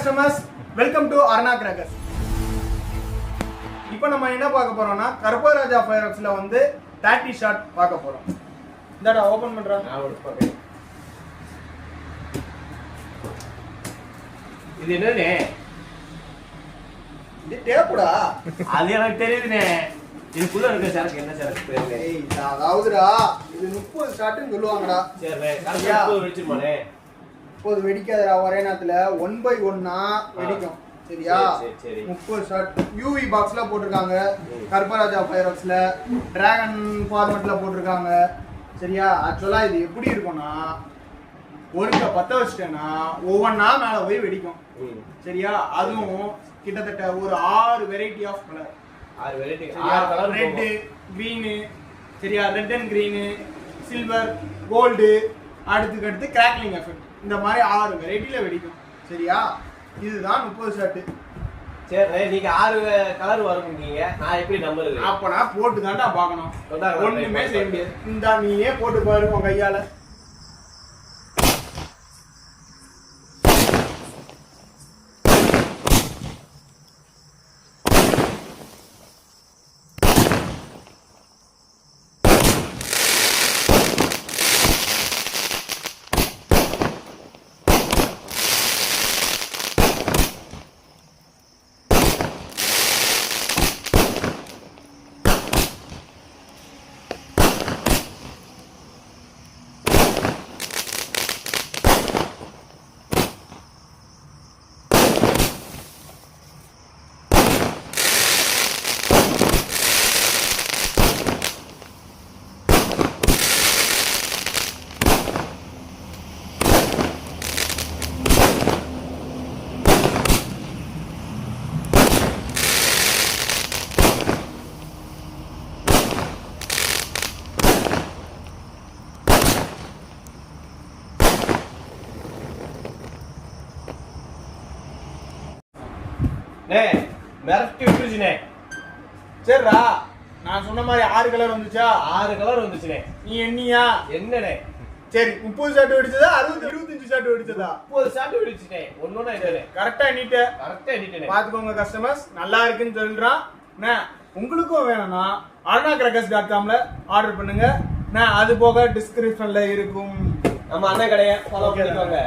customers, welcome to Arna Crackers. இப்போ நம்ம என்ன பார்க்க போறோம்னா கர்பராஜா ஃபயர்வொர்க்ஸ்ல வந்து 30 ஷாட் பார்க்க போறோம். இந்தடா ஓபன் பண்றா. நான் ஒரு பாக்கேன். இது என்னனே? இது டேப்டா. அது எனக்கு தெரியுதுனே. இதுக்குள்ள இருக்க சரக்கு என்ன சரக்கு தெரியல. ஏய் அதாவதுடா இது 30 ஷாட்னு சொல்லுவாங்கடா. சரி கரெக்ட்டா 30 வெச்சிருமானே. இப்போது வெடிக்காதடா ஒரே நேரத்துல 1 by 1 வெடிக்கும். சரியா? சரி 30 ஷாட் யூவி பாக்ஸ்ல போட்டுருக்காங்க. கர்பராஜா ஃபயர்வொர்க்ஸ்ல டிராகன் ஃபார்மட்ல போட்டுருக்காங்க. சரியா? ஆக்சுவலா இது எப்படி இருக்கும்னா ஒருக்க பத்த வச்சிட்டேன்னா ஒவ்வொன்றா மேல போய் வெடிக்கும். சரியா? அதுவும் கிட்டத்தட்ட ஒரு 6 variety of colour. 6 variety 6 colour. Red, green, சரியா? Red and green, silver, gold, அடுத்து கிராக்லிங் எஃபெக்ட். இந்த மாதிரி 6 வெரைட்டில வெடிக்கும். சரியா? இதுதான் 30 ஷாட். சரி நீங்க 6 கலர் வரும்ங்கீங்க. நான் எப்படி நம்புறது? அப்ப நான் போட்டு தான்டா பார்க்கணும். ஒண்ணுமே செய்ய முடியாது. இந்த நீயே போட்டு பாரு உன் கையால. மிரட்டி விட்டுருச்சுனே. சரிடா நான் சொன்ன மாதிரி 6 கலர் வந்துச்சா? 6 கலர் வந்துச்சுனே. நீ எண்ணியா? என்னனே? சரி 30 ஷாட் வெடிச்சதா 25 ஷாட் வெடிச்சதா? 30 ஷாட் வெடிச்சுனே. ஒண்ணொண்ணா என்னனே? கரெக்டா எண்ணிட்டேனே. பாத்துக்கோங்க கஸ்டமர்ஸ், நல்லா இருக்குன்னு சொல்றான். உங்களுக்கும் வேணும்னா arnacrackers.com-ல ஆர்டர் பண்ணுங்க. அது போக டிஸ்கிரிப்ஷன்ல இருக்கும் நம்ம அண்ணன் கடையை ஃபாலோ பண்ணிக்கோங்க.